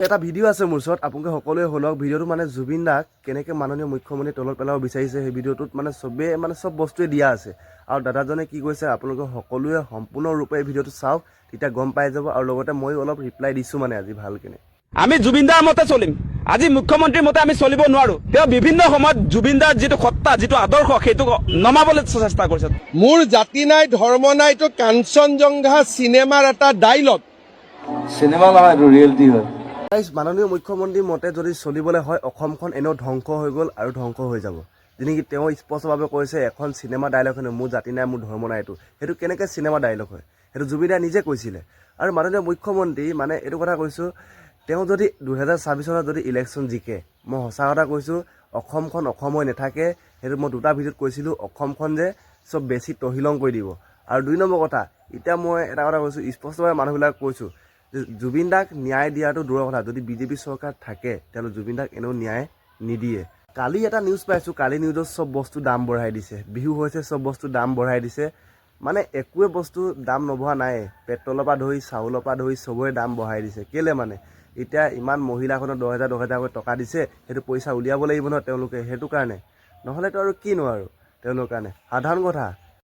এটা ভিডিঅ' আছে মোৰ ওচৰত, আপোনালোকে সকলোৱে শুনক। ভিডিঅ'টো মানে জুবিন দাক কেনেকৈ মাননীয় মুখ্যমন্ত্ৰী তলত পেলাব বিচাৰিছে, সেই ভিডিঅ'টোত মানে চবেই চব বস্তুৱে দিয়া আছে। আৰু দাদাজনে কি কৈছে আপোনালোকে সকলোৱে সম্পূৰ্ণৰূপে এই ভিডিঅ'টো চাওক, তেতিয়া গম পাই যাব। আৰু লগতে ময়ো অলপ ৰিপ্লাই দিছোঁ আজি ভালকেনে। আমি জুবিনদাৰ মতে চলিম, আজি মুখ্যমন্ত্ৰীৰ মতে আমি চলিব নোৱাৰো। তেওঁ বিভিন্ন সময়ত জুবিনদাৰ যিটো সত্তা, যিটো আদৰ্শ, সেইটো নমাবলৈ চেষ্টা কৰিছে। মোৰ জাতি নাই ধৰ্ম নাই, এইটো কাঞ্চনজংঘা চিনেমাৰ এটা ডাইলগ। চিনেমা নহয়, এইটো ৰিয়েলিটি হয়। মাননীয় মুখ্যমন্ত্ৰীৰ মতে যদি চলিবলৈ হয়, অসমখন এনেও ধ্বংস হৈ গ'ল আৰু ধ্বংস হৈ যাব। যেনেকি তেওঁ স্পষ্টভাৱে কৈছে এখন চিনেমা ডাইলগ হেনো, মোৰ জাতি নাই মোৰ ধৰ্ম নাই। সেইটো কেনেকৈ চিনেমা ডাইলগ হয়, সেইটো জুবিন দাই নিজে কৈছিলে। আৰু মাননীয় মুখ্যমন্ত্ৰী এইটো কথা কৈছোঁ, তেওঁ যদি 2026 চনত যদি ইলেকশ্যন জিকে, মই সঁচা কথা কৈছোঁ, অসমখন অসম হৈ নাথাকে। সেইটো মই দুটা ভিডিঅ'ত কৈছিলোঁ, অসমখন যে চব বেছি তহিলং কৰি দিব। আৰু 2 নম্বৰ কথা, এতিয়া মই এটা কথা কৈছোঁ, স্পষ্টভাৱে মানুহবিলাক কৈছোঁ, জুবিন দাক ন্যায় দিয়াটো দূৰৰ কথা। যদি বিজেপি চৰকাৰ থাকে তেতিয়াহ'লে জুবিন দাক এনেও ন্যায় নিদিয়ে। কালি এটা নিউজ পাইছোঁ, কালি নিউজত চব বস্তু দাম বঢ়াই দিছে। বিহু হৈছে, চব বস্তু দাম বঢ়াই দিছে। একোৱে বস্তু দাম নবঢ়া নাই। পেট্ৰলৰ পৰা ধৰি চাউলৰ পৰা ধৰি চবৰে দাম বঢ়াই দিছে। কেলে এতিয়া ইমান মহিলাখনৰ 10,000 টকা দিছে, সেইটো পইচা উলিয়াব লাগিব নহয় তেওঁলোকে, সেইটো কাৰণে। নহ'লেতো আৰু কিনো আৰু তেওঁলোকৰ কাৰণে সাধাৰণ কথা।